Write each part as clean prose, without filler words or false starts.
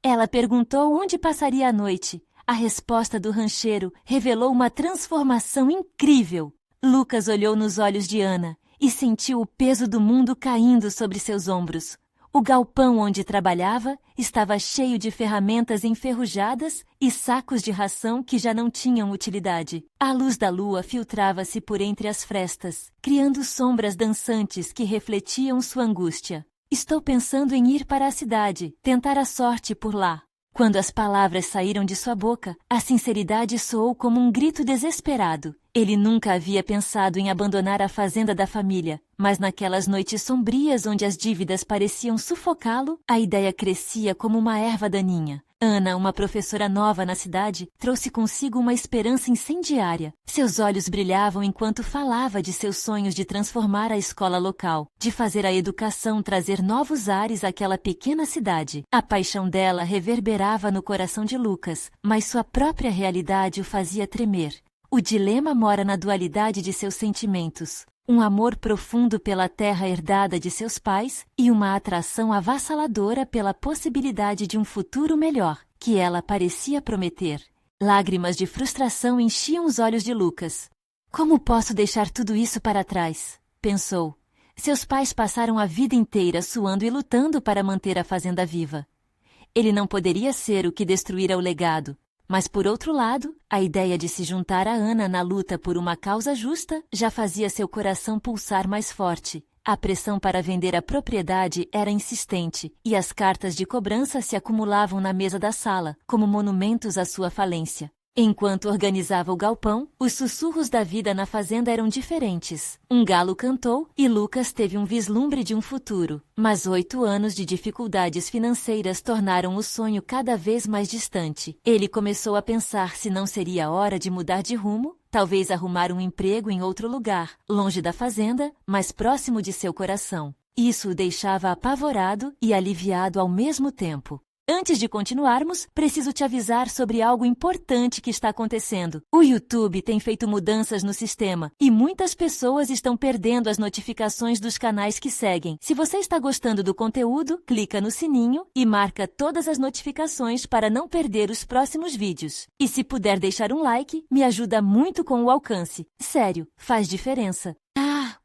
Ela perguntou onde passaria a noite. A resposta do rancheiro revelou uma transformação incrível. Lucas olhou nos olhos de Ana e sentiu o peso do mundo caindo sobre seus ombros. O galpão onde trabalhava estava cheio de ferramentas enferrujadas e sacos de ração que já não tinham utilidade. A luz da lua filtrava-se por entre as frestas, criando sombras dançantes que refletiam sua angústia. Estou pensando em ir para a cidade, tentar a sorte por lá. Quando as palavras saíram de sua boca, a sinceridade soou como um grito desesperado. Ele nunca havia pensado em abandonar a fazenda da família, mas naquelas noites sombrias onde as dívidas pareciam sufocá-lo, a ideia crescia como uma erva daninha. Ana, uma professora nova na cidade, trouxe consigo uma esperança incendiária. Seus olhos brilhavam enquanto falava de seus sonhos de transformar a escola local, de fazer a educação trazer novos ares àquela pequena cidade. A paixão dela reverberava no coração de Lucas, mas sua própria realidade o fazia tremer. O dilema mora na dualidade de seus sentimentos. Um amor profundo pela terra herdada de seus pais e uma atração avassaladora pela possibilidade de um futuro melhor, que ela parecia prometer. Lágrimas de frustração enchiam os olhos de Lucas. Como posso deixar tudo isso para trás? Pensou. Seus pais passaram a vida inteira suando e lutando para manter a fazenda viva. Ele não poderia ser o que destruíra o legado. Mas, por outro lado, a ideia de se juntar a Ana na luta por uma causa justa já fazia seu coração pulsar mais forte. A pressão para vender a propriedade era insistente, e as cartas de cobrança se acumulavam na mesa da sala, como monumentos à sua falência. Enquanto organizava o galpão, os sussurros da vida na fazenda eram diferentes. Um galo cantou e Lucas teve um vislumbre de um futuro. Mas 8 anos de dificuldades financeiras tornaram o sonho cada vez mais distante. Ele começou a pensar se não seria a hora de mudar de rumo, talvez arrumar um emprego em outro lugar, longe da fazenda, mas próximo de seu coração. Isso o deixava apavorado e aliviado ao mesmo tempo. Antes de continuarmos, preciso te avisar sobre algo importante que está acontecendo. O YouTube tem feito mudanças no sistema e muitas pessoas estão perdendo as notificações dos canais que seguem. Se você está gostando do conteúdo, clica no sininho e marca todas as notificações para não perder os próximos vídeos. E se puder deixar um like, me ajuda muito com o alcance. Sério, faz diferença.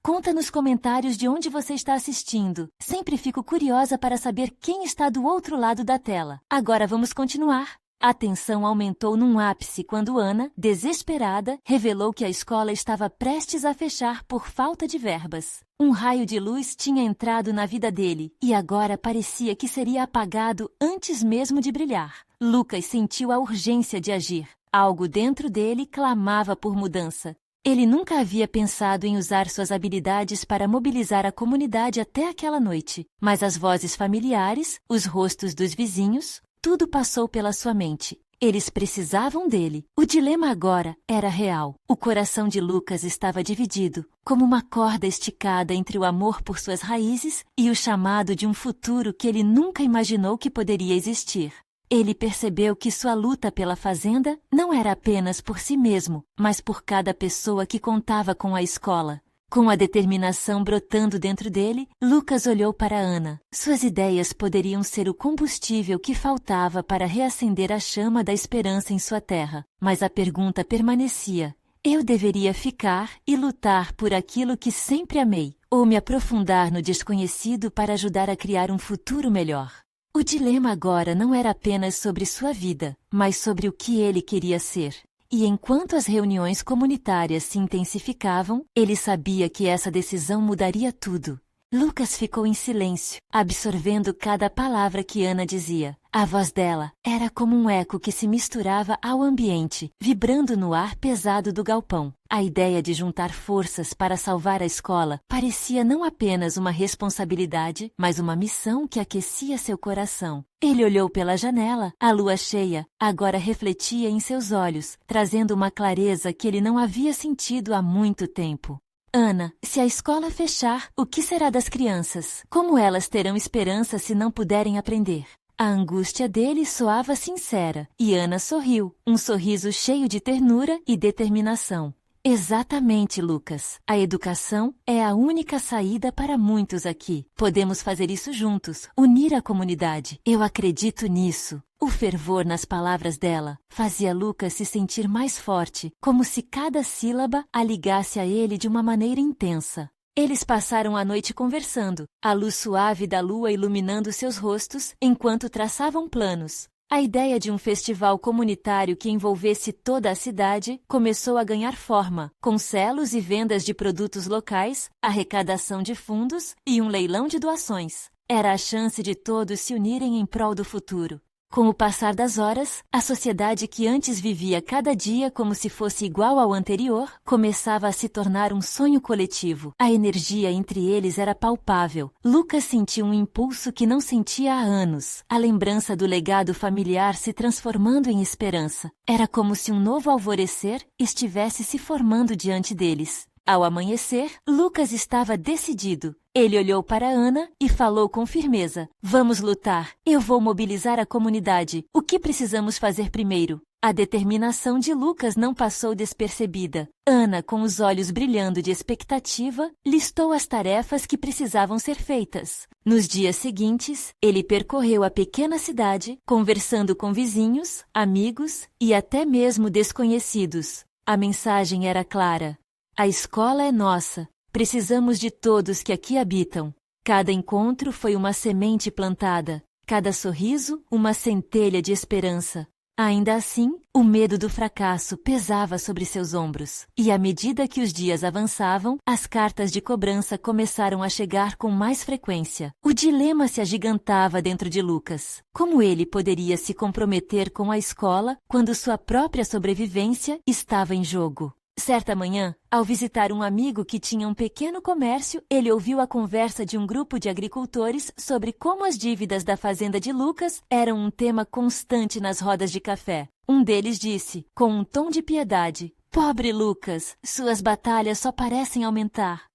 Conta nos comentários de onde você está assistindo. Sempre fico curiosa para saber quem está do outro lado da tela. Agora vamos continuar. A tensão aumentou num ápice quando Ana, desesperada, revelou que a escola estava prestes a fechar por falta de verbas. Um raio de luz tinha entrado na vida dele e agora parecia que seria apagado antes mesmo de brilhar. Lucas sentiu a urgência de agir. Algo dentro dele clamava por mudança. Ele nunca havia pensado em usar suas habilidades para mobilizar a comunidade até aquela noite, mas as vozes familiares, os rostos dos vizinhos, tudo passou pela sua mente. Eles precisavam dele. O dilema agora era real. O coração de Lucas estava dividido, como uma corda esticada entre o amor por suas raízes e o chamado de um futuro que ele nunca imaginou que poderia existir. Ele percebeu que sua luta pela fazenda não era apenas por si mesmo, mas por cada pessoa que contava com a escola. Com a determinação brotando dentro dele, Lucas olhou para Ana. Suas ideias poderiam ser o combustível que faltava para reacender a chama da esperança em sua terra. Mas a pergunta permanecia: eu deveria ficar e lutar por aquilo que sempre amei, ou me aprofundar no desconhecido para ajudar a criar um futuro melhor? O dilema agora não era apenas sobre sua vida, mas sobre o que ele queria ser. E enquanto as reuniões comunitárias se intensificavam, ele sabia que essa decisão mudaria tudo. Lucas ficou em silêncio, absorvendo cada palavra que Ana dizia. A voz dela era como um eco que se misturava ao ambiente, vibrando no ar pesado do galpão. A ideia de juntar forças para salvar a escola parecia não apenas uma responsabilidade, mas uma missão que aquecia seu coração. Ele olhou pela janela. A lua cheia agora refletia em seus olhos, trazendo uma clareza que ele não havia sentido há muito tempo. Ana, se a escola fechar, o que será das crianças? Como elas terão esperança se não puderem aprender? A angústia dele soava sincera, e Ana sorriu, um sorriso cheio de ternura e determinação. Exatamente, Lucas. A educação é a única saída para muitos aqui. Podemos fazer isso juntos, unir a comunidade. Eu acredito nisso. O fervor nas palavras dela fazia Lucas se sentir mais forte, como se cada sílaba a ligasse a ele de uma maneira intensa. Eles passaram a noite conversando, a luz suave da lua iluminando seus rostos enquanto traçavam planos. A ideia de um festival comunitário que envolvesse toda a cidade começou a ganhar forma, com selos e vendas de produtos locais, arrecadação de fundos e um leilão de doações. Era a chance de todos se unirem em prol do futuro. Com o passar das horas, a sociedade que antes vivia cada dia como se fosse igual ao anterior, começava a se tornar um sonho coletivo. A energia entre eles era palpável. Lucas sentiu um impulso que não sentia há anos. A lembrança do legado familiar se transformando em esperança. Era como se um novo alvorecer estivesse se formando diante deles. Ao amanhecer, Lucas estava decidido. Ele olhou para Ana e falou com firmeza. Vamos lutar. Eu vou mobilizar a comunidade. O que precisamos fazer primeiro? A determinação de Lucas não passou despercebida. Ana, com os olhos brilhando de expectativa, listou as tarefas que precisavam ser feitas. Nos dias seguintes, ele percorreu a pequena cidade, conversando com vizinhos, amigos e até mesmo desconhecidos. A mensagem era clara. A escola é nossa. Precisamos de todos que aqui habitam. Cada encontro foi uma semente plantada. Cada sorriso, uma centelha de esperança. Ainda assim, o medo do fracasso pesava sobre seus ombros. E à medida que os dias avançavam, as cartas de cobrança começaram a chegar com mais frequência. O dilema se agigantava dentro de Lucas. Como ele poderia se comprometer com a escola quando sua própria sobrevivência estava em jogo? Certa manhã, ao visitar um amigo que tinha um pequeno comércio, ele ouviu a conversa de um grupo de agricultores sobre como as dívidas da fazenda de Lucas eram um tema constante nas rodas de café. Um deles disse, com um tom de piedade, "Pobre Lucas, suas batalhas só parecem aumentar."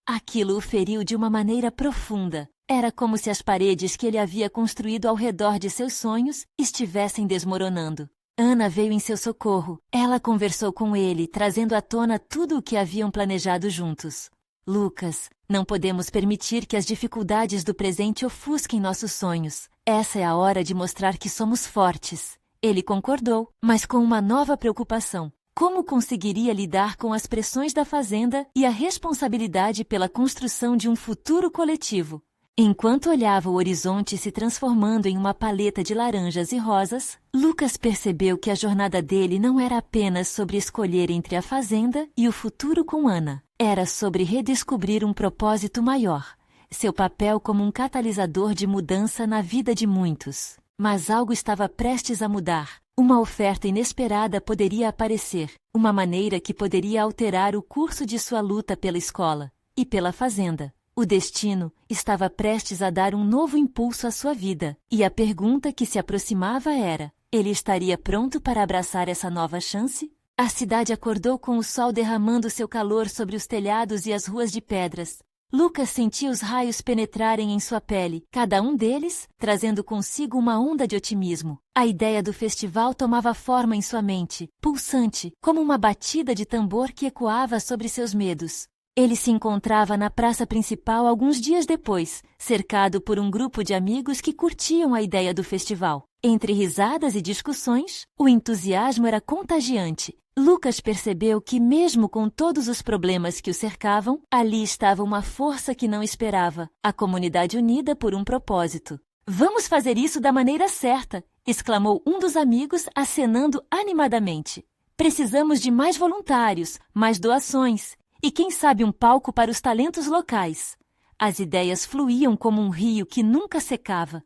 Aquilo o feriu de uma maneira profunda. Era como se as paredes que ele havia construído ao redor de seus sonhos estivessem desmoronando. Ana veio em seu socorro. Ela conversou com ele, trazendo à tona tudo o que haviam planejado juntos. Lucas, não podemos permitir que as dificuldades do presente ofusquem nossos sonhos. Essa é a hora de mostrar que somos fortes. Ele concordou, mas com uma nova preocupação. Como conseguiria lidar com as pressões da fazenda e a responsabilidade pela construção de um futuro coletivo? Enquanto olhava o horizonte se transformando em uma paleta de laranjas e rosas, Lucas percebeu que a jornada dele não era apenas sobre escolher entre a fazenda e o futuro com Ana. Era sobre redescobrir um propósito maior, seu papel como um catalisador de mudança na vida de muitos. Mas algo estava prestes a mudar. Uma oferta inesperada poderia aparecer, uma maneira que poderia alterar o curso de sua luta pela escola e pela fazenda. O destino estava prestes a dar um novo impulso à sua vida, e a pergunta que se aproximava era: ele estaria pronto para abraçar essa nova chance? A cidade acordou com o sol derramando seu calor sobre os telhados e as ruas de pedras. Lucas sentia os raios penetrarem em sua pele, cada um deles trazendo consigo uma onda de otimismo. A ideia do festival tomava forma em sua mente, pulsante, como uma batida de tambor que ecoava sobre seus medos. Ele se encontrava na praça principal alguns dias depois, cercado por um grupo de amigos que curtiam a ideia do festival. Entre risadas e discussões, o entusiasmo era contagiante. Lucas percebeu que, mesmo com todos os problemas que o cercavam, ali estava uma força que não esperava, a comunidade unida por um propósito. "Vamos fazer isso da maneira certa!" exclamou um dos amigos, acenando animadamente. "Precisamos de mais voluntários, mais doações. E quem sabe um palco para os talentos locais." As ideias fluíam como um rio que nunca secava.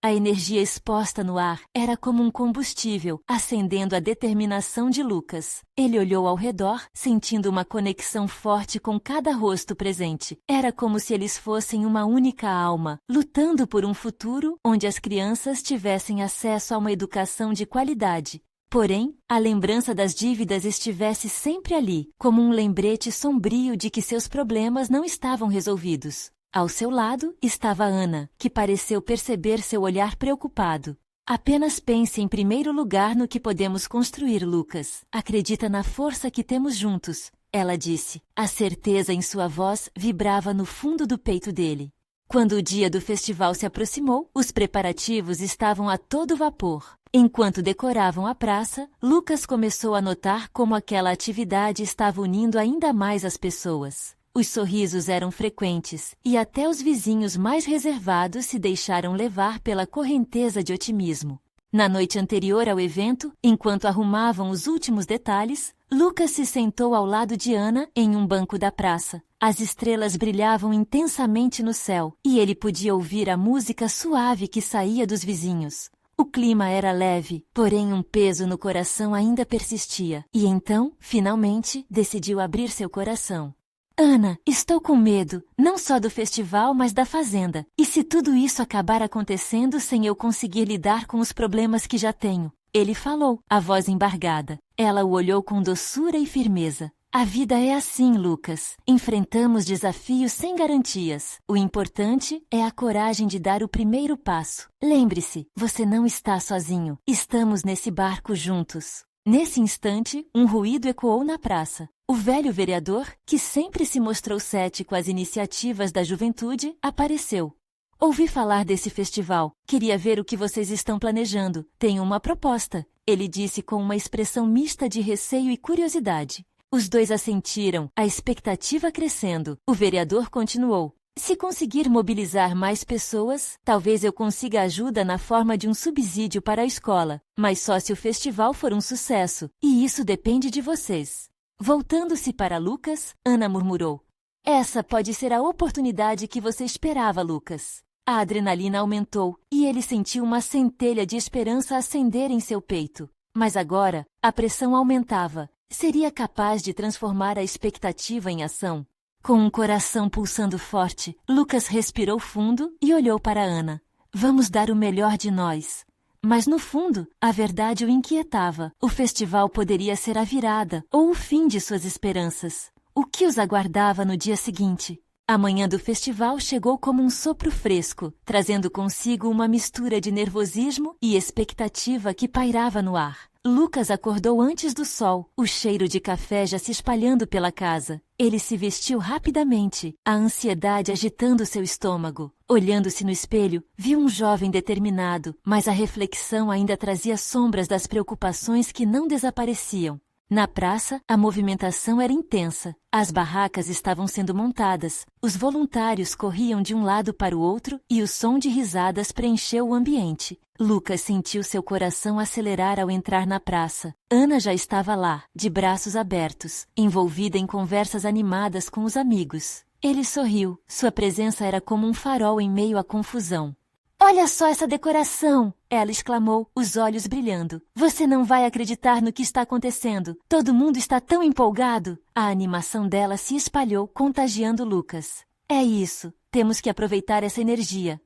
A energia exposta no ar era como um combustível, acendendo a determinação de Lucas. Ele olhou ao redor, sentindo uma conexão forte com cada rosto presente. Era como se eles fossem uma única alma, lutando por um futuro onde as crianças tivessem acesso a uma educação de qualidade. Porém, a lembrança das dívidas estivesse sempre ali, como um lembrete sombrio de que seus problemas não estavam resolvidos. Ao seu lado estava Ana, que pareceu perceber seu olhar preocupado. Apenas pense em primeiro lugar no que podemos construir, Lucas. Acredita na força que temos juntos, ela disse. A certeza em sua voz vibrava no fundo do peito dele. Quando o dia do festival se aproximou, os preparativos estavam a todo vapor. Enquanto decoravam a praça, Lucas começou a notar como aquela atividade estava unindo ainda mais as pessoas. Os sorrisos eram frequentes, e até os vizinhos mais reservados se deixaram levar pela correnteza de otimismo. Na noite anterior ao evento, enquanto arrumavam os últimos detalhes, Lucas se sentou ao lado de Ana em um banco da praça. As estrelas brilhavam intensamente no céu, e ele podia ouvir a música suave que saía dos vizinhos. O clima era leve, porém um peso no coração ainda persistia. E então, finalmente, decidiu abrir seu coração. Ana, estou com medo, não só do festival, mas da fazenda. E se tudo isso acabar acontecendo sem eu conseguir lidar com os problemas que já tenho? Ele falou, a voz embargada. Ela o olhou com doçura e firmeza. A vida é assim, Lucas. Enfrentamos desafios sem garantias. O importante é a coragem de dar o primeiro passo. Lembre-se, você não está sozinho. Estamos nesse barco juntos. Nesse instante, um ruído ecoou na praça. O velho vereador, que sempre se mostrou cético às iniciativas da juventude, apareceu. Ouvi falar desse festival. Queria ver o que vocês estão planejando. Tenho uma proposta, ele disse com uma expressão mista de receio e curiosidade. Os dois assentiram, a expectativa crescendo. O vereador continuou. Se conseguir mobilizar mais pessoas, talvez eu consiga ajuda na forma de um subsídio para a escola. Mas só se o festival for um sucesso, e isso depende de vocês. Voltando-se para Lucas, Ana murmurou. Essa pode ser a oportunidade que você esperava, Lucas. A adrenalina aumentou, e ele sentiu uma centelha de esperança acender em seu peito. Mas agora, a pressão aumentava. Seria capaz de transformar a expectativa em ação? Com um coração pulsando forte, Lucas respirou fundo e olhou para Ana. Vamos dar o melhor de nós. Mas no fundo, a verdade o inquietava. O festival poderia ser a virada ou o fim de suas esperanças. O que os aguardava no dia seguinte? A manhã do festival chegou como um sopro fresco, trazendo consigo uma mistura de nervosismo e expectativa que pairava no ar. Lucas acordou antes do sol, o cheiro de café já se espalhando pela casa. Ele se vestiu rapidamente, a ansiedade agitando seu estômago. Olhando-se no espelho, viu um jovem determinado, mas a reflexão ainda trazia sombras das preocupações que não desapareciam. Na praça, a movimentação era intensa. As barracas estavam sendo montadas, os voluntários corriam de um lado para o outro e o som de risadas preencheu o ambiente. Lucas sentiu seu coração acelerar ao entrar na praça. Ana já estava lá, de braços abertos, envolvida em conversas animadas com os amigos. Ele sorriu. Sua presença era como um farol em meio à confusão. Olha só essa decoração! Ela exclamou, os olhos brilhando. Você não vai acreditar no que está acontecendo. Todo mundo está tão empolgado. A animação dela se espalhou, contagiando Lucas. É isso. Temos que aproveitar essa energia.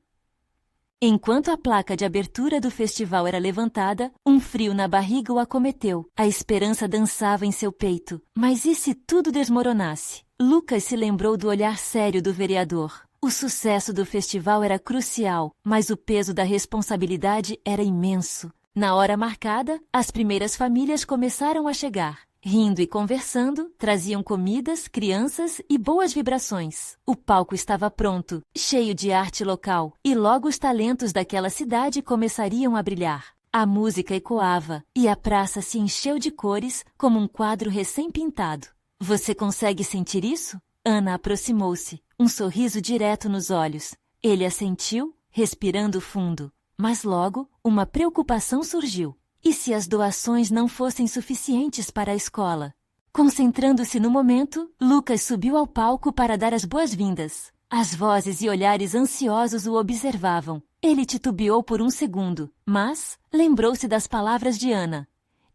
Enquanto a placa de abertura do festival era levantada, um frio na barriga o acometeu. A esperança dançava em seu peito. Mas e se tudo desmoronasse? Lucas se lembrou do olhar sério do vereador. O sucesso do festival era crucial, mas o peso da responsabilidade era imenso. Na hora marcada, as primeiras famílias começaram a chegar. Rindo e conversando, traziam comidas, crianças e boas vibrações. O palco estava pronto, cheio de arte local, e logo os talentos daquela cidade começariam a brilhar. A música ecoava, e a praça se encheu de cores como um quadro recém-pintado. Você consegue sentir isso? Ana aproximou-se, um sorriso direto nos olhos. Ele assentiu, respirando fundo. Mas logo, uma preocupação surgiu. E se as doações não fossem suficientes para a escola? Concentrando-se no momento, Lucas subiu ao palco para dar as boas-vindas. As vozes e olhares ansiosos o observavam. Ele titubeou por um segundo, mas lembrou-se das palavras de Ana.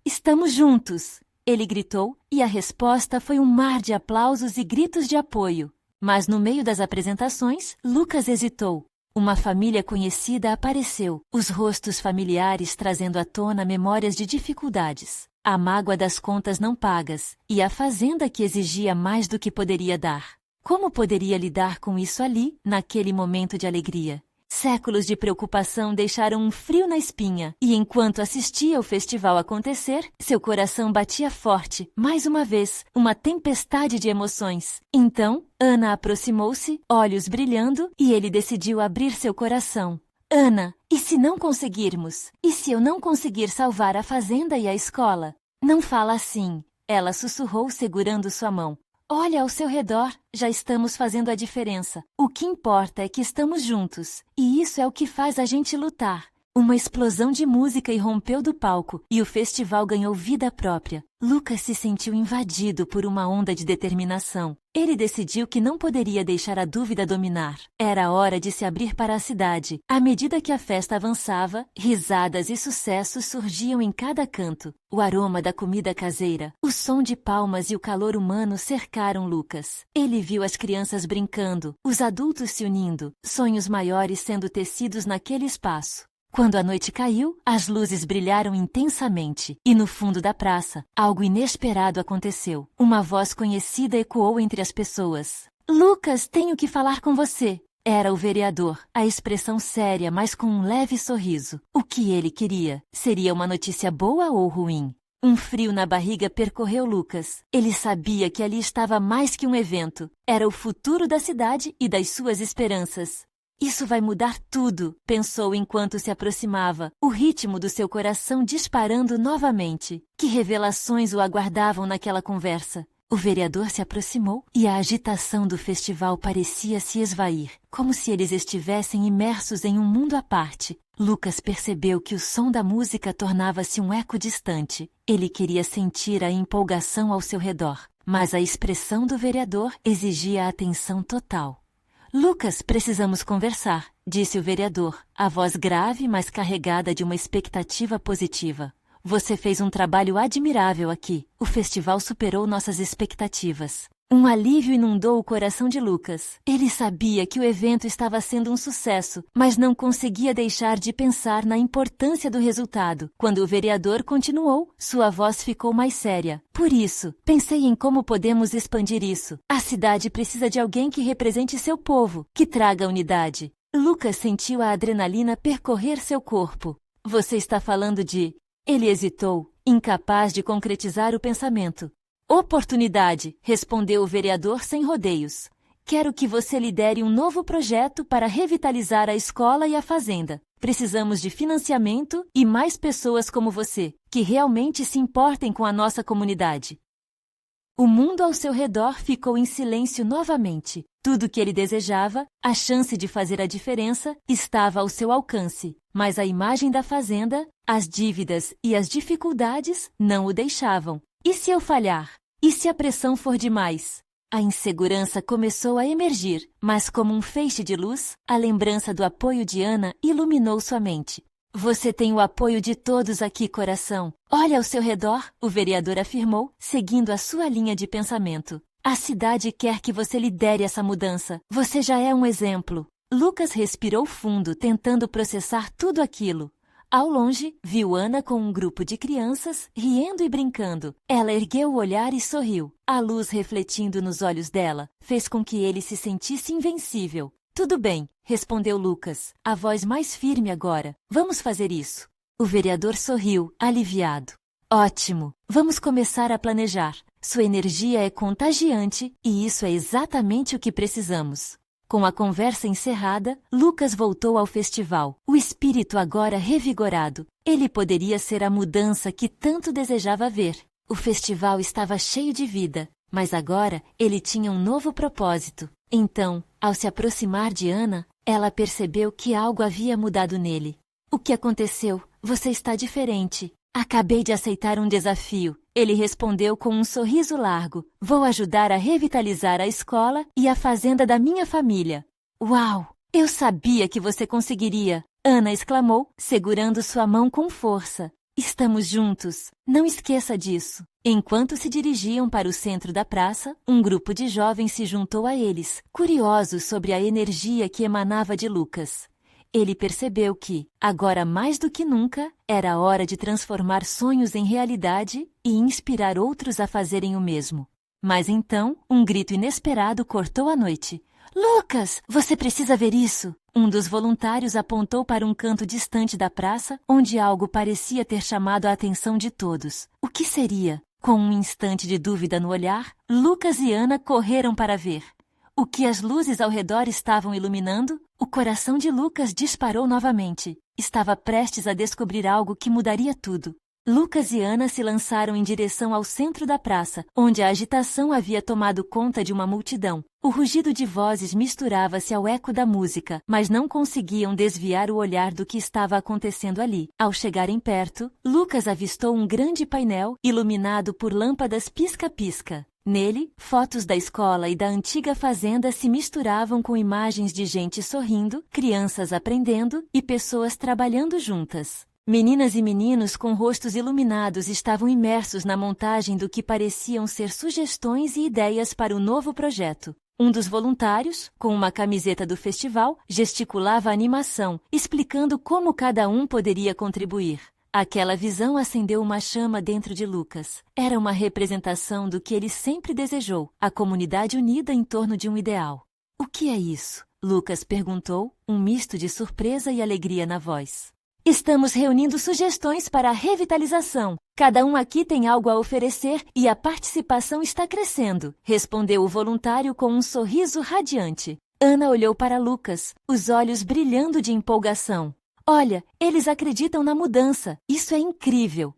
Estamos juntos! Ele gritou, e a resposta foi um mar de aplausos e gritos de apoio. Mas no meio das apresentações, Lucas hesitou. Uma família conhecida apareceu, os rostos familiares trazendo à tona memórias de dificuldades, a mágoa das contas não pagas e a fazenda que exigia mais do que poderia dar. Como poderia lidar com isso ali, naquele momento de alegria? Séculos de preocupação deixaram um frio na espinha, e enquanto assistia o festival acontecer, seu coração batia forte, mais uma vez, uma tempestade de emoções. Então, Ana aproximou-se, olhos brilhando, e ele decidiu abrir seu coração. Ana, e se não conseguirmos? E se eu não conseguir salvar a fazenda e a escola? Não fala assim, ela sussurrou segurando sua mão. Olha ao seu redor, já estamos fazendo a diferença. O que importa é que estamos juntos, e isso é o que faz a gente lutar. Uma explosão de música irrompeu do palco, e o festival ganhou vida própria. Lucas se sentiu invadido por uma onda de determinação. Ele decidiu que não poderia deixar a dúvida dominar. Era hora de se abrir para a cidade. À medida que a festa avançava, risadas e sucessos surgiam em cada canto. O aroma da comida caseira, o som de palmas e o calor humano cercaram Lucas. Ele viu as crianças brincando, os adultos se unindo, sonhos maiores sendo tecidos naquele espaço. Quando a noite caiu, as luzes brilharam intensamente, e no fundo da praça, algo inesperado aconteceu. Uma voz conhecida ecoou entre as pessoas. Lucas, tenho que falar com você. Era o vereador, a expressão séria, mas com um leve sorriso. O que ele queria? Seria uma notícia boa ou ruim? Um frio na barriga percorreu Lucas. Ele sabia que ali estava mais que um evento. Era o futuro da cidade e das suas esperanças. Isso vai mudar tudo, pensou enquanto se aproximava, o ritmo do seu coração disparando novamente. Que revelações o aguardavam naquela conversa? O vereador se aproximou e a agitação do festival parecia se esvair, como se eles estivessem imersos em um mundo à parte. Lucas percebeu que o som da música tornava-se um eco distante. Ele queria sentir a empolgação ao seu redor, mas a expressão do vereador exigia atenção total. Lucas, precisamos conversar, disse o vereador, a voz grave, mas carregada de uma expectativa positiva. Você fez um trabalho admirável aqui. O festival superou nossas expectativas. Um alívio inundou o coração de Lucas. Ele sabia que o evento estava sendo um sucesso, mas não conseguia deixar de pensar na importância do resultado. Quando o vereador continuou, sua voz ficou mais séria. Por isso, pensei em como podemos expandir isso. A cidade precisa de alguém que represente seu povo, que traga unidade. Lucas sentiu a adrenalina percorrer seu corpo. Você está falando de... Ele hesitou, incapaz de concretizar o pensamento. Oportunidade, respondeu o vereador sem rodeios. Quero que você lidere um novo projeto para revitalizar a escola e a fazenda. Precisamos de financiamento e mais pessoas como você, que realmente se importem com a nossa comunidade. O mundo ao seu redor ficou em silêncio novamente. Tudo o que ele desejava, a chance de fazer a diferença, estava ao seu alcance. Mas a imagem da fazenda, as dívidas e as dificuldades não o deixavam. E se eu falhar? E se a pressão for demais? A insegurança começou a emergir, mas como um feixe de luz, a lembrança do apoio de Ana iluminou sua mente. Você tem o apoio de todos aqui, coração. Olha ao seu redor, o vereador afirmou, seguindo a sua linha de pensamento. A cidade quer que você lidere essa mudança. Você já é um exemplo. Lucas respirou fundo, tentando processar tudo aquilo. Ao longe, viu Ana com um grupo de crianças, riendo e brincando. Ela ergueu o olhar e sorriu. A luz refletindo nos olhos dela fez com que ele se sentisse invencível. Tudo bem, respondeu Lucas, a voz mais firme agora. Vamos fazer isso. O vereador sorriu, aliviado. Ótimo, vamos começar a planejar. Sua energia é contagiante e isso é exatamente o que precisamos. Com a conversa encerrada, Lucas voltou ao festival, o espírito agora revigorado. Ele poderia ser a mudança que tanto desejava ver. O festival estava cheio de vida, mas agora ele tinha um novo propósito. Então, ao se aproximar de Ana, ela percebeu que algo havia mudado nele. O que aconteceu? Você está diferente. Acabei de aceitar um desafio. Ele respondeu com um sorriso largo. Vou ajudar a revitalizar a escola e a fazenda da minha família. Uau! Eu sabia que você conseguiria! Ana exclamou, segurando sua mão com força. Estamos juntos. Não esqueça disso. Enquanto se dirigiam para o centro da praça, um grupo de jovens se juntou a eles, curiosos sobre a energia que emanava de Lucas. Ele percebeu que, agora mais do que nunca, era hora de transformar sonhos em realidade e inspirar outros a fazerem o mesmo. Mas então, um grito inesperado cortou a noite. Lucas, você precisa ver isso! Um dos voluntários apontou para um canto distante da praça, onde algo parecia ter chamado a atenção de todos. O que seria? Com um instante de dúvida no olhar, Lucas e Ana correram para ver. O que as luzes ao redor estavam iluminando? O coração de Lucas disparou novamente. Estava prestes a descobrir algo que mudaria tudo. Lucas e Ana se lançaram em direção ao centro da praça, onde a agitação havia tomado conta de uma multidão. O rugido de vozes misturava-se ao eco da música, mas não conseguiam desviar o olhar do que estava acontecendo ali. Ao chegarem perto, Lucas avistou um grande painel iluminado por lâmpadas pisca-pisca. Nele, fotos da escola e da antiga fazenda se misturavam com imagens de gente sorrindo, crianças aprendendo e pessoas trabalhando juntas. Meninas e meninos com rostos iluminados estavam imersos na montagem do que pareciam ser sugestões e ideias para o novo projeto. Um dos voluntários, com uma camiseta do festival, gesticulava a animação, explicando como cada um poderia contribuir. Aquela visão acendeu uma chama dentro de Lucas. Era uma representação do que ele sempre desejou, a comunidade unida em torno de um ideal. O que é isso? Lucas perguntou, um misto de surpresa e alegria na voz. Estamos reunindo sugestões para a revitalização. Cada um aqui tem algo a oferecer e a participação está crescendo, respondeu o voluntário com um sorriso radiante. Ana olhou para Lucas, os olhos brilhando de empolgação. Olha, eles acreditam na mudança. Isso é incrível.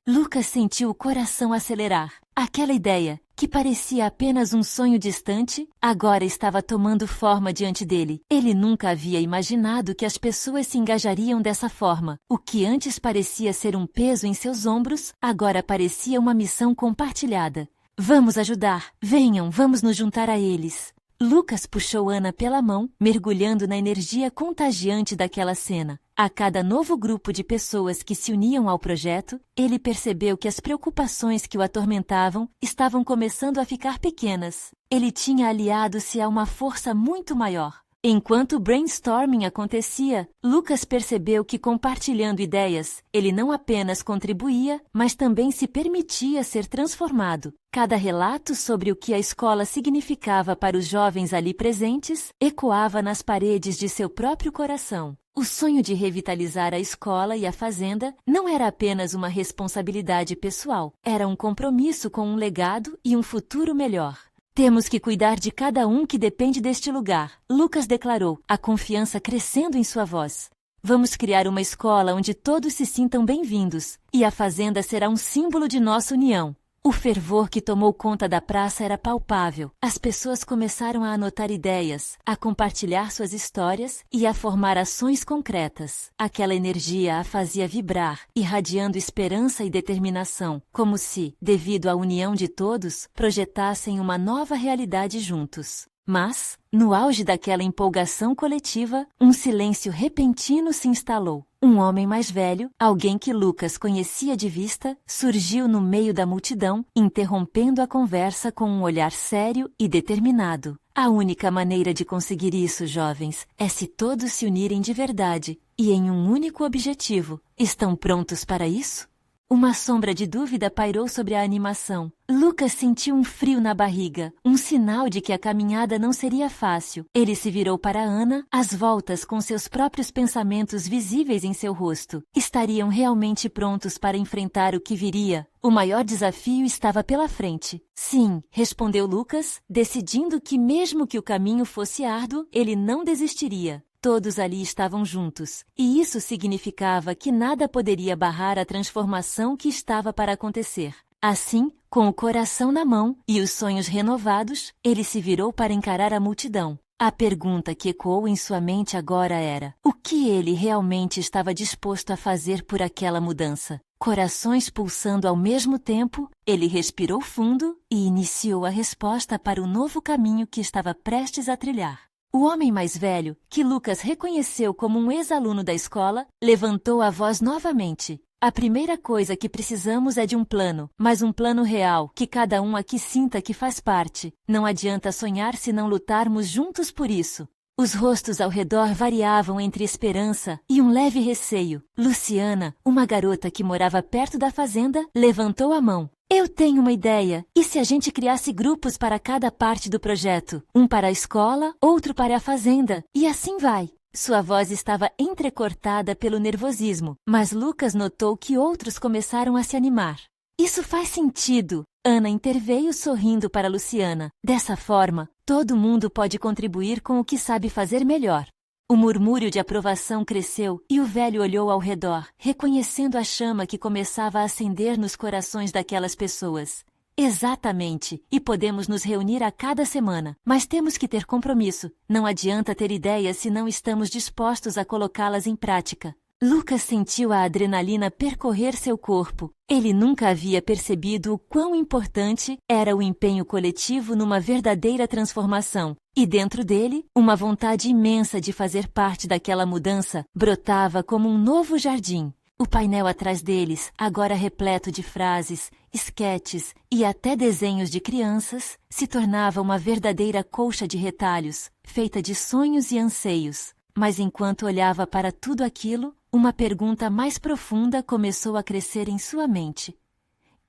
Lucas sentiu o coração acelerar. Aquela ideia, que parecia apenas um sonho distante, agora estava tomando forma diante dele. Ele nunca havia imaginado que as pessoas se engajariam dessa forma. O que antes parecia ser um peso em seus ombros, agora parecia uma missão compartilhada. Vamos ajudar. Venham, vamos nos juntar a eles. Lucas puxou Ana pela mão, mergulhando na energia contagiante daquela cena. A cada novo grupo de pessoas que se uniam ao projeto, ele percebeu que as preocupações que o atormentavam estavam começando a ficar pequenas. Ele tinha aliado-se a uma força muito maior. Enquanto o brainstorming acontecia, Lucas percebeu que, compartilhando ideias, ele não apenas contribuía, mas também se permitia ser transformado. Cada relato sobre o que a escola significava para os jovens ali presentes ecoava nas paredes de seu próprio coração. O sonho de revitalizar a escola e a fazenda não era apenas uma responsabilidade pessoal, era um compromisso com um legado e um futuro melhor. Temos que cuidar de cada um que depende deste lugar, Lucas declarou, a confiança crescendo em sua voz. Vamos criar uma escola onde todos se sintam bem-vindos, e a fazenda será um símbolo de nossa união. O fervor que tomou conta da praça era palpável. As pessoas começaram a anotar ideias, a compartilhar suas histórias e a formar ações concretas. Aquela energia a fazia vibrar, irradiando esperança e determinação, como se, devido à união de todos, projetassem uma nova realidade juntos. Mas, no auge daquela empolgação coletiva, um silêncio repentino se instalou. Um homem mais velho, alguém que Lucas conhecia de vista, surgiu no meio da multidão, interrompendo a conversa com um olhar sério e determinado. A única maneira de conseguir isso, jovens, é se todos se unirem de verdade e em um único objetivo. Estão prontos para isso? Uma sombra de dúvida pairou sobre a animação. Lucas sentiu um frio na barriga, um sinal de que a caminhada não seria fácil. Ele se virou para Ana, às voltas com seus próprios pensamentos visíveis em seu rosto. Estariam realmente prontos para enfrentar o que viria? O maior desafio estava pela frente. Sim, respondeu Lucas, decidindo que mesmo que o caminho fosse árduo, ele não desistiria. Todos ali estavam juntos, e isso significava que nada poderia barrar a transformação que estava para acontecer. Assim, com o coração na mão e os sonhos renovados, ele se virou para encarar a multidão. A pergunta que ecoou em sua mente agora era: o que ele realmente estava disposto a fazer por aquela mudança? Corações pulsando ao mesmo tempo, ele respirou fundo e iniciou a resposta para o novo caminho que estava prestes a trilhar. O homem mais velho, que Lucas reconheceu como um ex-aluno da escola, levantou a voz novamente. A primeira coisa que precisamos é de um plano, mas um plano real, que cada um aqui sinta que faz parte. Não adianta sonhar se não lutarmos juntos por isso. Os rostos ao redor variavam entre esperança e um leve receio. Luciana, uma garota que morava perto da fazenda, levantou a mão. Eu tenho uma ideia. E se a gente criasse grupos para cada parte do projeto? Um para a escola, outro para a fazenda. E assim vai. Sua voz estava entrecortada pelo nervosismo, mas Lucas notou que outros começaram a se animar. Isso faz sentido. Ana interveio sorrindo para Luciana. Dessa forma, todo mundo pode contribuir com o que sabe fazer melhor. O murmúrio de aprovação cresceu e o velho olhou ao redor, reconhecendo a chama que começava a acender nos corações daquelas pessoas. Exatamente, e podemos nos reunir a cada semana, mas temos que ter compromisso. Não adianta ter ideias se não estamos dispostos a colocá-las em prática. Lucas sentiu a adrenalina percorrer seu corpo. Ele nunca havia percebido o quão importante era o empenho coletivo numa verdadeira transformação. E dentro dele, uma vontade imensa de fazer parte daquela mudança brotava como um novo jardim. O painel atrás deles, agora repleto de frases, esquetes e até desenhos de crianças, se tornava uma verdadeira colcha de retalhos, feita de sonhos e anseios. Mas enquanto olhava para tudo aquilo, uma pergunta mais profunda começou a crescer em sua mente.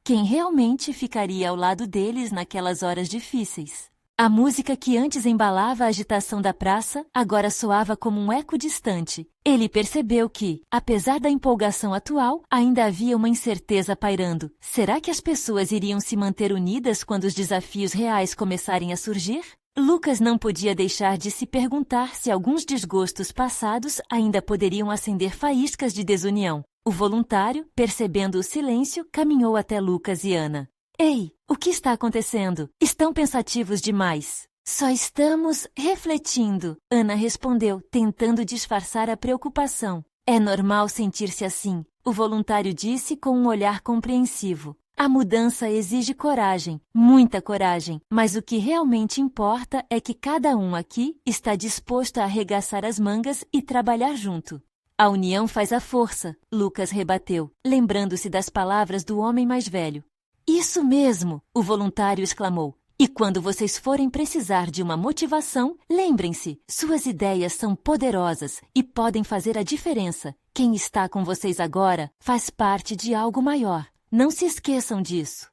Quem realmente ficaria ao lado deles naquelas horas difíceis? A música que antes embalava a agitação da praça, agora soava como um eco distante. Ele percebeu que, apesar da empolgação atual, ainda havia uma incerteza pairando. Será que as pessoas iriam se manter unidas quando os desafios reais começarem a surgir? Lucas não podia deixar de se perguntar se alguns desgostos passados ainda poderiam acender faíscas de desunião. O voluntário, percebendo o silêncio, caminhou até Lucas e Ana. Ei, o que está acontecendo? Estão pensativos demais. Só estamos refletindo, Ana respondeu, tentando disfarçar a preocupação. É normal sentir-se assim, o voluntário disse com um olhar compreensivo. A mudança exige coragem, muita coragem, mas o que realmente importa é que cada um aqui está disposto a arregaçar as mangas e trabalhar junto. A união faz a força, Lucas rebateu, lembrando-se das palavras do homem mais velho. Isso mesmo, o voluntário exclamou. E quando vocês forem precisar de uma motivação, lembrem-se, suas ideias são poderosas e podem fazer a diferença. Quem está com vocês agora faz parte de algo maior. Não se esqueçam disso.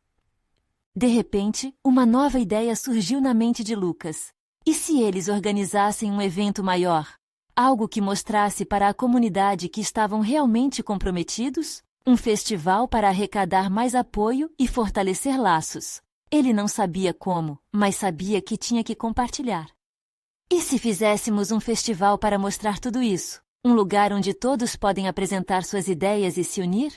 De repente, uma nova ideia surgiu na mente de Lucas. E se eles organizassem um evento maior? Algo que mostrasse para a comunidade que estavam realmente comprometidos? Um festival para arrecadar mais apoio e fortalecer laços. Ele não sabia como, mas sabia que tinha que compartilhar. E se fizéssemos um festival para mostrar tudo isso? Um lugar onde todos podem apresentar suas ideias e se unir?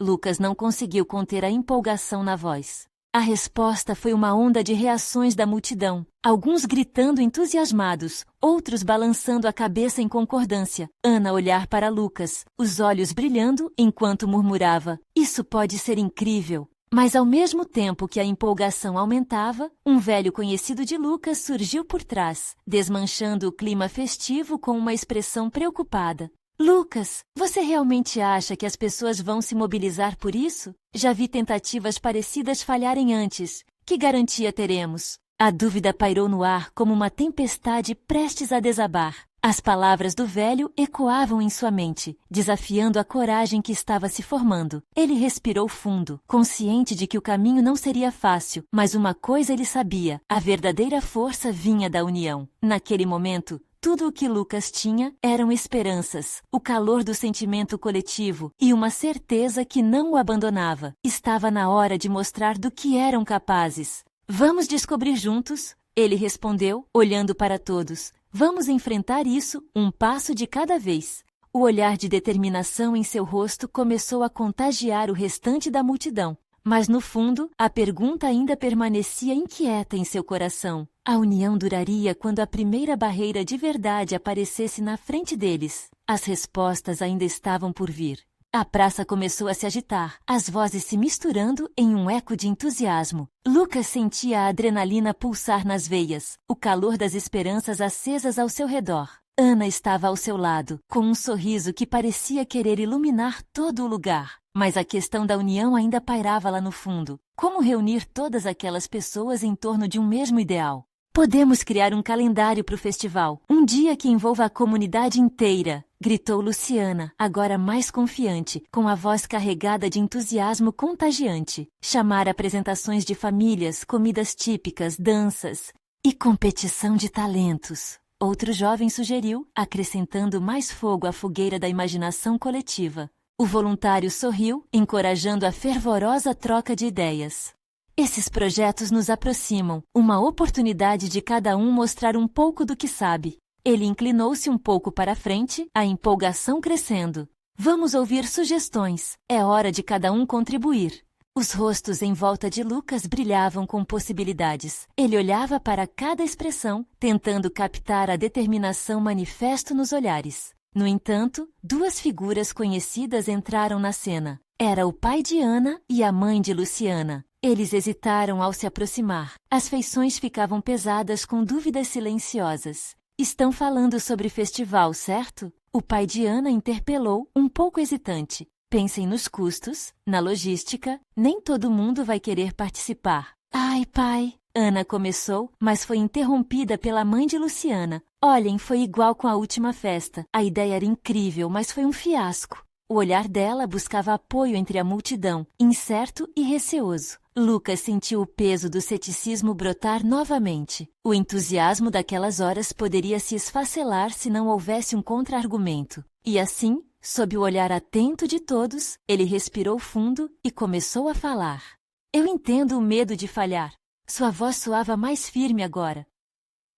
Lucas não conseguiu conter a empolgação na voz. A resposta foi uma onda de reações da multidão, alguns gritando entusiasmados, outros balançando a cabeça em concordância. Ana olhar para Lucas, os olhos brilhando enquanto murmurava: "Isso pode ser incrível." Mas ao mesmo tempo que a empolgação aumentava, um velho conhecido de Lucas surgiu por trás, desmanchando o clima festivo com uma expressão preocupada. Lucas, você realmente acha que as pessoas vão se mobilizar por isso? Já vi tentativas parecidas falharem antes. Que garantia teremos? A dúvida pairou no ar como uma tempestade prestes a desabar. As palavras do velho ecoavam em sua mente, desafiando a coragem que estava se formando. Ele respirou fundo, consciente de que o caminho não seria fácil, mas uma coisa ele sabia: a verdadeira força vinha da união. Naquele momento, tudo o que Lucas tinha eram esperanças, o calor do sentimento coletivo e uma certeza que não o abandonava. Estava na hora de mostrar do que eram capazes. Vamos descobrir juntos, ele respondeu, olhando para todos. Vamos enfrentar isso um passo de cada vez. O olhar de determinação em seu rosto começou a contagiar o restante da multidão. Mas no fundo, a pergunta ainda permanecia inquieta em seu coração. A união duraria quando a primeira barreira de verdade aparecesse na frente deles. As respostas ainda estavam por vir. A praça começou a se agitar, as vozes se misturando em um eco de entusiasmo. Lucas sentia a adrenalina pulsar nas veias, o calor das esperanças acesas ao seu redor. Ana estava ao seu lado, com um sorriso que parecia querer iluminar todo o lugar. Mas a questão da união ainda pairava lá no fundo. Como reunir todas aquelas pessoas em torno de um mesmo ideal? Podemos criar um calendário para o festival, um dia que envolva a comunidade inteira. gritou Luciana, agora mais confiante, com a voz carregada de entusiasmo contagiante. Chamar apresentações de famílias, comidas típicas, danças e competição de talentos. Outro jovem sugeriu, acrescentando mais fogo à fogueira da imaginação coletiva. O voluntário sorriu, encorajando a fervorosa troca de ideias. Esses projetos nos aproximam, uma oportunidade de cada um mostrar um pouco do que sabe. Ele inclinou-se um pouco para frente, a empolgação crescendo. Vamos ouvir sugestões. É hora de cada um contribuir. Os rostos em volta de Lucas brilhavam com possibilidades. Ele olhava para cada expressão, tentando captar a determinação manifesto nos olhares. No entanto, duas figuras conhecidas entraram na cena. Era o pai de Ana e a mãe de Luciana. Eles hesitaram ao se aproximar. As feições ficavam pesadas com dúvidas silenciosas. Estão falando sobre festival, certo? O pai de Ana interpelou, um pouco hesitante. Pensem nos custos, na logística. Nem todo mundo vai querer participar. Ai, pai! Ana começou, mas foi interrompida pela mãe de Luciana. Olhem, foi igual com a última festa. A ideia era incrível, mas foi um fiasco. O olhar dela buscava apoio entre a multidão, incerto e receoso. Lucas sentiu o peso do ceticismo brotar novamente. O entusiasmo daquelas horas poderia se esfacelar se não houvesse um contra-argumento. E assim, sob o olhar atento de todos, ele respirou fundo e começou a falar. Eu entendo o medo de falhar. Sua voz soava mais firme agora.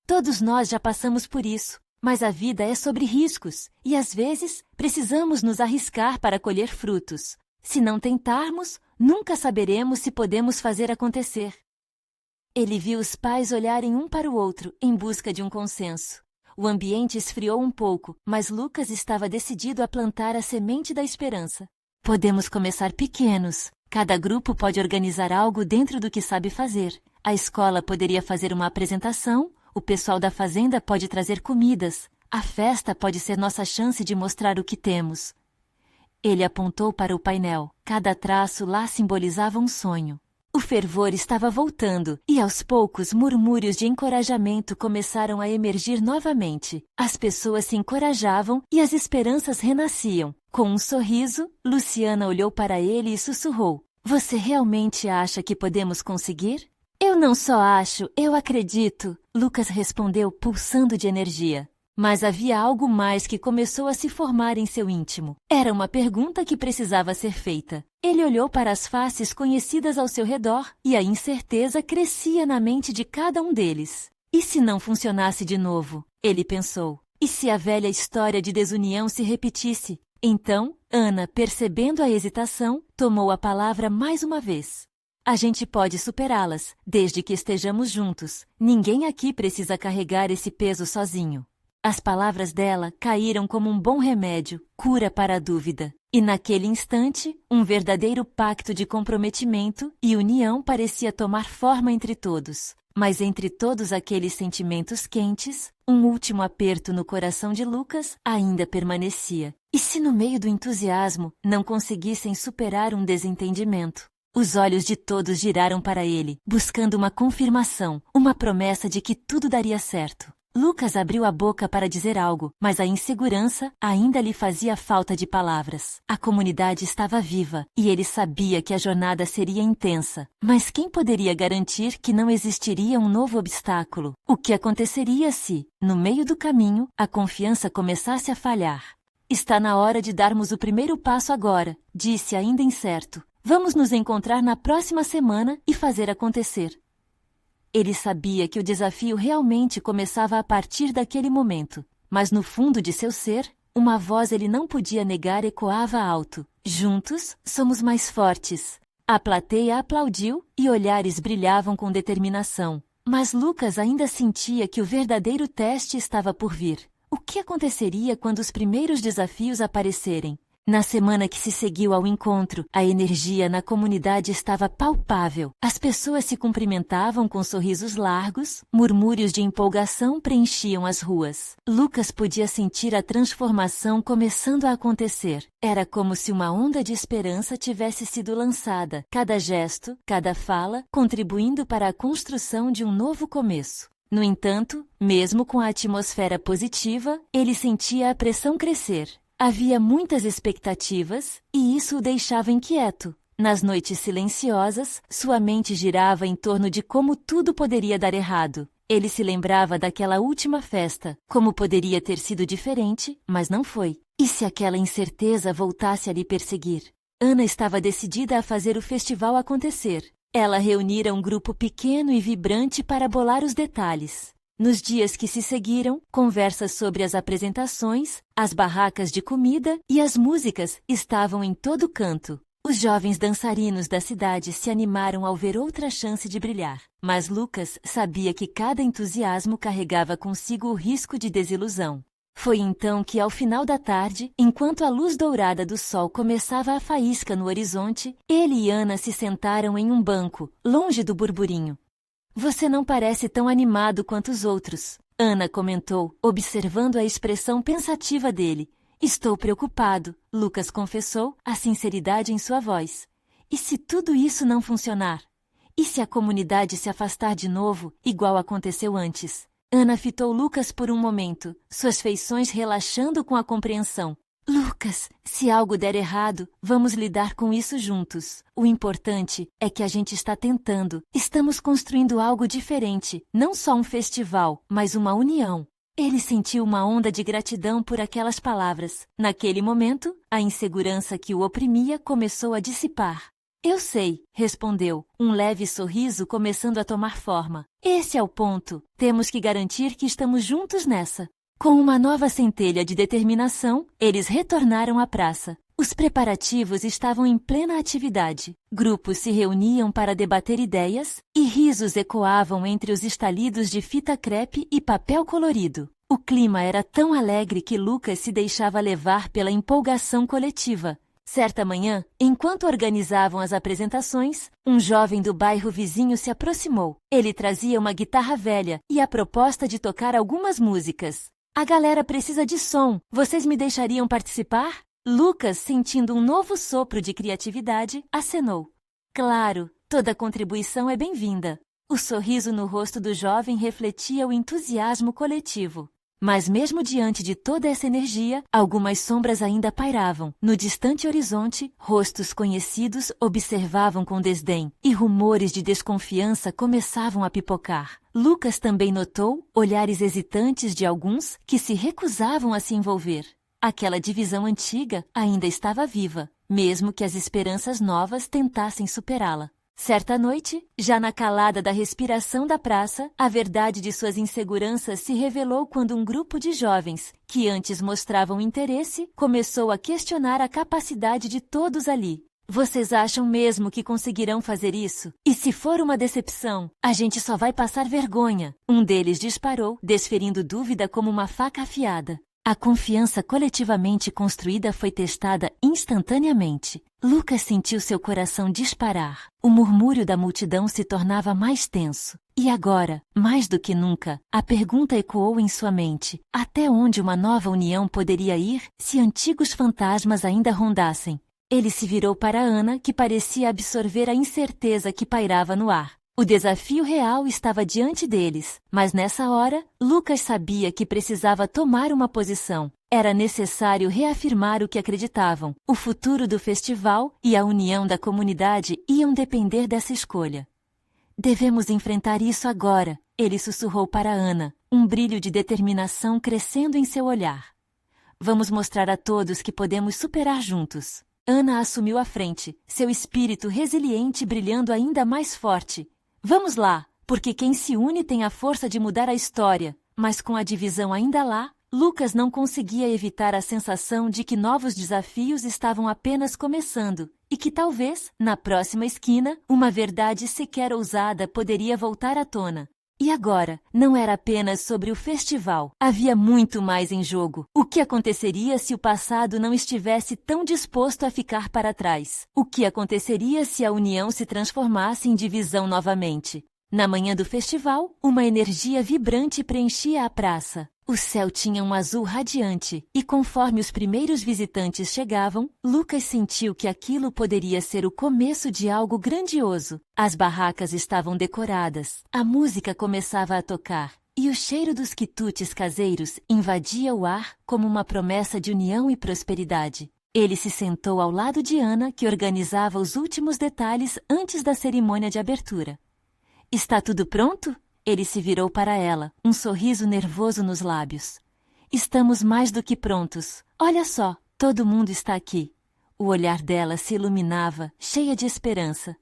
Todos nós já passamos por isso. Mas a vida é sobre riscos, e às vezes precisamos nos arriscar para colher frutos. Se não tentarmos, nunca saberemos se podemos fazer acontecer. Ele viu os pais olharem um para o outro, em busca de um consenso. O ambiente esfriou um pouco, mas Lucas estava decidido a plantar a semente da esperança. Podemos começar pequenos. Cada grupo pode organizar algo dentro do que sabe fazer. A escola poderia fazer uma apresentação. O pessoal da fazenda pode trazer comidas. A festa pode ser nossa chance de mostrar o que temos. Ele apontou para o painel. Cada traço lá simbolizava um sonho. O fervor estava voltando, e aos poucos murmúrios de encorajamento começaram a emergir novamente. As pessoas se encorajavam e as esperanças renasciam. Com um sorriso, Luciana olhou para ele e sussurrou. Você realmente acha que podemos conseguir? Eu não só acho, eu acredito, Lucas respondeu pulsando de energia. Mas havia algo mais que começou a se formar em seu íntimo. Era uma pergunta que precisava ser feita. Ele olhou para as faces conhecidas ao seu redor e a incerteza crescia na mente de cada um deles. E se não funcionasse de novo? Ele pensou. E se a velha história de desunião se repetisse? Então, Ana, percebendo a hesitação, tomou a palavra mais uma vez. A gente pode superá-las, desde que estejamos juntos. Ninguém aqui precisa carregar esse peso sozinho. As palavras dela caíram como um bom remédio, cura para a dúvida. E naquele instante, um verdadeiro pacto de comprometimento e união parecia tomar forma entre todos. Mas entre todos aqueles sentimentos quentes, um último aperto no coração de Lucas ainda permanecia. E se no meio do entusiasmo não conseguissem superar um desentendimento? Os olhos de todos giraram para ele, buscando uma confirmação, uma promessa de que tudo daria certo. Lucas abriu a boca para dizer algo, mas a insegurança ainda lhe fazia falta de palavras. A comunidade estava viva, e ele sabia que a jornada seria intensa. Mas quem poderia garantir que não existiria um novo obstáculo? O que aconteceria se, no meio do caminho, a confiança começasse a falhar? Está na hora de darmos o primeiro passo agora, disse ainda incerto. Vamos nos encontrar na próxima semana e fazer acontecer. Ele sabia que o desafio realmente começava a partir daquele momento, mas no fundo de seu ser, uma voz ele não podia negar ecoava alto. Juntos, somos mais fortes. A plateia aplaudiu e olhares brilhavam com determinação. Mas Lucas ainda sentia que o verdadeiro teste estava por vir. O que aconteceria quando os primeiros desafios aparecerem? Na semana que se seguiu ao encontro, a energia na comunidade estava palpável. As pessoas se cumprimentavam com sorrisos largos, murmúrios de empolgação preenchiam as ruas. Lucas podia sentir a transformação começando a acontecer. Era como se uma onda de esperança tivesse sido lançada, cada gesto, cada fala, contribuindo para a construção de um novo começo. No entanto, mesmo com a atmosfera positiva, ele sentia a pressão crescer. Havia muitas expectativas, e isso o deixava inquieto. Nas noites silenciosas, sua mente girava em torno de como tudo poderia dar errado. Ele se lembrava daquela última festa, como poderia ter sido diferente, mas não foi. E se aquela incerteza voltasse a lhe perseguir? Ana estava decidida a fazer o festival acontecer. Ela reunira um grupo pequeno e vibrante para bolar os detalhes. Nos dias que se seguiram, conversas sobre as apresentações, as barracas de comida e as músicas estavam em todo canto. Os jovens dançarinos da cidade se animaram ao ver outra chance de brilhar. Mas Lucas sabia que cada entusiasmo carregava consigo o risco de desilusão. Foi então que, ao final da tarde, enquanto a luz dourada do sol começava a faísca no horizonte, ele e Ana se sentaram em um banco, longe do burburinho. Você não parece tão animado quanto os outros, Ana comentou, observando a expressão pensativa dele. Estou preocupado, Lucas confessou, a sinceridade em sua voz. E se tudo isso não funcionar? E se a comunidade se afastar de novo, igual aconteceu antes? Ana fitou Lucas por um momento, suas feições relaxando com a compreensão. Lucas, se algo der errado, vamos lidar com isso juntos. O importante é que a gente está tentando. Estamos construindo algo diferente, não só um festival, mas uma união. Ele sentiu uma onda de gratidão por aquelas palavras. Naquele momento, a insegurança que o oprimia começou a dissipar. Eu sei, respondeu, um leve sorriso começando a tomar forma. Esse é o ponto. Temos que garantir que estamos juntos nessa. Com uma nova centelha de determinação, eles retornaram à praça. Os preparativos estavam em plena atividade. Grupos se reuniam para debater ideias e risos ecoavam entre os estalidos de fita crepe e papel colorido. O clima era tão alegre que Lucas se deixava levar pela empolgação coletiva. Certa manhã, enquanto organizavam as apresentações, um jovem do bairro vizinho se aproximou. Ele trazia uma guitarra velha e a proposta de tocar algumas músicas. A galera precisa de som. Vocês me deixariam participar? Lucas, sentindo um novo sopro de criatividade, acenou. Claro, toda contribuição é bem-vinda. O sorriso no rosto do jovem refletia o entusiasmo coletivo. Mas mesmo diante de toda essa energia, algumas sombras ainda pairavam. No distante horizonte, rostos conhecidos observavam com desdém, e rumores de desconfiança começavam a pipocar. Lucas também notou olhares hesitantes de alguns que se recusavam a se envolver. Aquela divisão antiga ainda estava viva, mesmo que as esperanças novas tentassem superá-la. Certa noite, já na calada da respiração da praça, a verdade de suas inseguranças se revelou quando um grupo de jovens, que antes mostravam interesse, começou a questionar a capacidade de todos ali. Vocês acham mesmo que conseguirão fazer isso? E se for uma decepção, a gente só vai passar vergonha. Um deles disparou, desferindo dúvida como uma faca afiada. A confiança coletivamente construída foi testada instantaneamente. Lucas sentiu seu coração disparar. O murmúrio da multidão se tornava mais tenso. E agora, mais do que nunca, a pergunta ecoou em sua mente. Até onde uma nova união poderia ir se antigos fantasmas ainda rondassem? Ele se virou para Ana, que parecia absorver a incerteza que pairava no ar. O desafio real estava diante deles, mas nessa hora, Lucas sabia que precisava tomar uma posição. Era necessário reafirmar o que acreditavam. O futuro do festival e a união da comunidade iam depender dessa escolha. Devemos enfrentar isso agora, ele sussurrou para Ana, um brilho de determinação crescendo em seu olhar. Vamos mostrar a todos que podemos superar juntos. Ana assumiu a frente, seu espírito resiliente brilhando ainda mais forte. Vamos lá, porque quem se une tem a força de mudar a história. Mas com a divisão ainda lá, Lucas não conseguia evitar a sensação de que novos desafios estavam apenas começando e que talvez, na próxima esquina, uma verdade sequer ousada poderia voltar à tona. E agora, não era apenas sobre o festival. Havia muito mais em jogo. O que aconteceria se o passado não estivesse tão disposto a ficar para trás? O que aconteceria se a união se transformasse em divisão novamente? Na manhã do festival, uma energia vibrante preenchia a praça. O céu tinha um azul radiante, e conforme os primeiros visitantes chegavam, Lucas sentiu que aquilo poderia ser o começo de algo grandioso. As barracas estavam decoradas, a música começava a tocar, e o cheiro dos quitutes caseiros invadia o ar como uma promessa de união e prosperidade. Ele se sentou ao lado de Ana, que organizava os últimos detalhes antes da cerimônia de abertura. Está tudo pronto? Ele se virou para ela, um sorriso nervoso nos lábios. Estamos mais do que prontos. Olha só, todo mundo está aqui. O olhar dela se iluminava, cheia de esperança.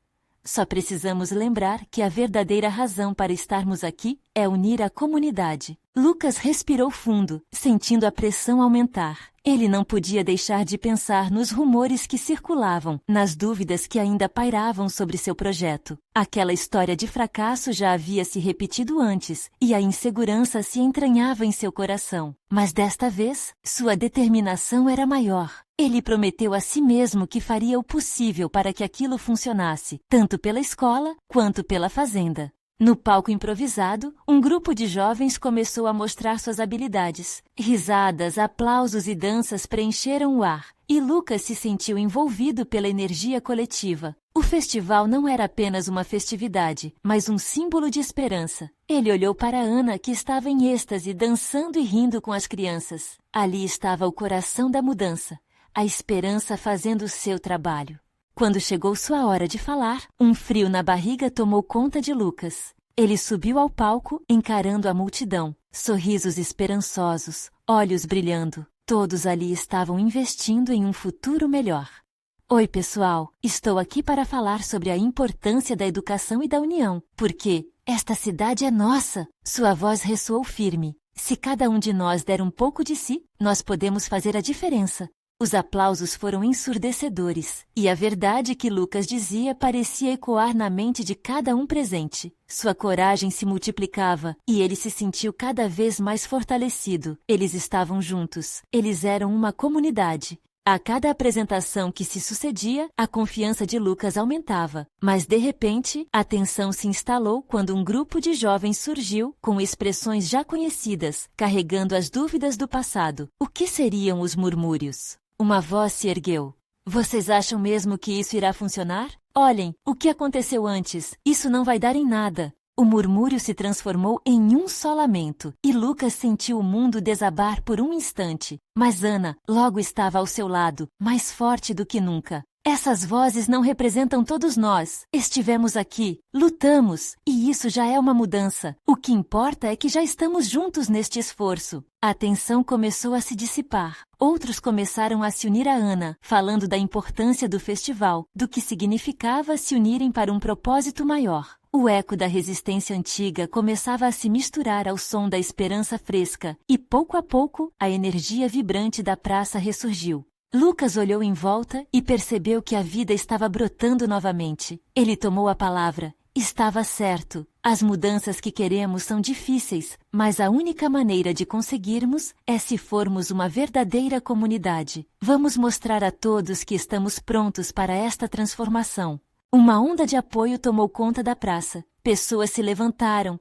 Só precisamos lembrar que a verdadeira razão para estarmos aqui é unir a comunidade. Lucas respirou fundo, sentindo a pressão aumentar. Ele não podia deixar de pensar nos rumores que circulavam, nas dúvidas que ainda pairavam sobre seu projeto. Aquela história de fracasso já havia se repetido antes, e a insegurança se entranhava em seu coração. Mas desta vez, sua determinação era maior. Ele prometeu a si mesmo que faria o possível para que aquilo funcionasse, tanto pela escola quanto pela fazenda. No palco improvisado, um grupo de jovens começou a mostrar suas habilidades. Risadas, aplausos e danças preencheram o ar, e Lucas se sentiu envolvido pela energia coletiva. O festival não era apenas uma festividade, mas um símbolo de esperança. Ele olhou para Ana, que estava em êxtase, dançando e rindo com as crianças. Ali estava o coração da mudança, a esperança fazendo o seu trabalho. Quando chegou sua hora de falar, um frio na barriga tomou conta de Lucas. Ele subiu ao palco, encarando a multidão. Sorrisos esperançosos, olhos brilhando. Todos ali estavam investindo em um futuro melhor. Oi, pessoal. Estou aqui para falar sobre a importância da educação e da união. Porque esta cidade é nossa. Sua voz ressoou firme. Se cada um de nós der um pouco de si, nós podemos fazer a diferença. Os aplausos foram ensurdecedores, e a verdade que Lucas dizia parecia ecoar na mente de cada um presente. Sua coragem se multiplicava, e ele se sentiu cada vez mais fortalecido. Eles estavam juntos. Eles eram uma comunidade. A cada apresentação que se sucedia, a confiança de Lucas aumentava. Mas, de repente, a tensão se instalou quando um grupo de jovens surgiu com expressões já conhecidas, carregando as dúvidas do passado. O que seriam os murmúrios? Uma voz se ergueu. Vocês acham mesmo que isso irá funcionar? Olhem, o que aconteceu antes? Isso não vai dar em nada. O murmúrio se transformou em um só lamento, e Lucas sentiu o mundo desabar por um instante. Mas Ana logo estava ao seu lado, mais forte do que nunca. Essas vozes não representam todos nós. Estivemos aqui, lutamos, e isso já é uma mudança. O que importa é que já estamos juntos neste esforço. A tensão começou a se dissipar. Outros começaram a se unir a Ana, falando da importância do festival, do que significava se unirem para um propósito maior. O eco da resistência antiga começava a se misturar ao som da esperança fresca, e pouco a pouco a energia vibrante da praça ressurgiu. Lucas olhou em volta e percebeu que a vida estava brotando novamente. Ele tomou a palavra. Estava certo. As mudanças que queremos são difíceis, mas a única maneira de conseguirmos é se formos uma verdadeira comunidade. Vamos mostrar a todos que estamos prontos para esta transformação. Uma onda de apoio tomou conta da praça. Pessoas se levantaram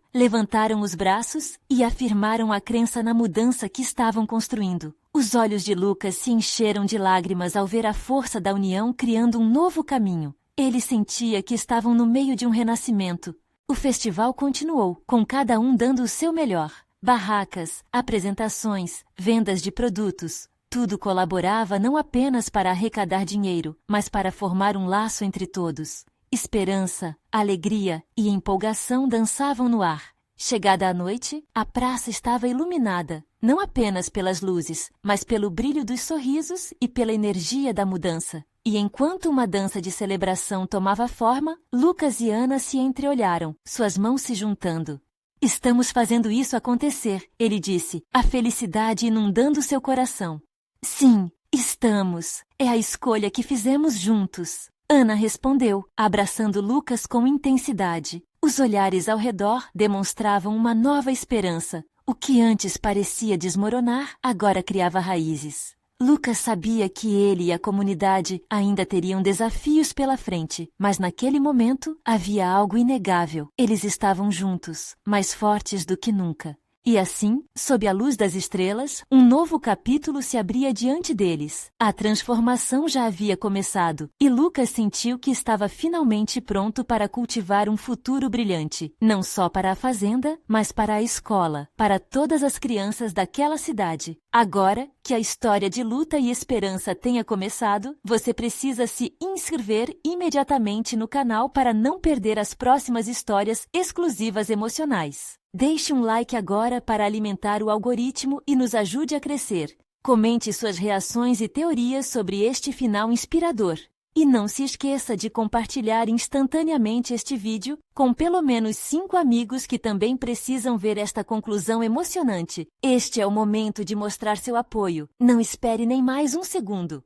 os braços e afirmaram a crença na mudança que estavam construindo. Os olhos de Lucas se encheram de lágrimas ao ver a força da união criando um novo caminho. Ele sentia que estavam no meio de um renascimento. O festival continuou, com cada um dando o seu melhor. Barracas, apresentações, vendas de produtos. Tudo colaborava não apenas para arrecadar dinheiro, mas para formar um laço entre todos. Esperança, alegria e empolgação dançavam no ar. Chegada a noite, a praça estava iluminada, não apenas pelas luzes, mas pelo brilho dos sorrisos e pela energia da mudança. E enquanto uma dança de celebração tomava forma, Lucas e Ana se entreolharam, suas mãos se juntando. Estamos fazendo isso acontecer, ele disse, a felicidade inundando seu coração. Sim, estamos. É a escolha que fizemos juntos. Ana respondeu, abraçando Lucas com intensidade. Os olhares ao redor demonstravam uma nova esperança. O que antes parecia desmoronar, agora criava raízes. Lucas sabia que ele e a comunidade ainda teriam desafios pela frente, mas naquele momento havia algo inegável. Eles estavam juntos, mais fortes do que nunca. E assim, sob a luz das estrelas, um novo capítulo se abria diante deles. A transformação já havia começado, e Lucas sentiu que estava finalmente pronto para cultivar um futuro brilhante, não só para a fazenda, mas para a escola, para todas as crianças daquela cidade. Agora que a história de luta e esperança tenha começado, você precisa se inscrever imediatamente no canal para não perder as próximas histórias exclusivas emocionais. Deixe um like agora para alimentar o algoritmo e nos ajude a crescer. Comente suas reações e teorias sobre este final inspirador. E não se esqueça de compartilhar instantaneamente este vídeo com pelo menos 5 amigos que também precisam ver esta conclusão emocionante. Este é o momento de mostrar seu apoio. Não espere nem mais um segundo.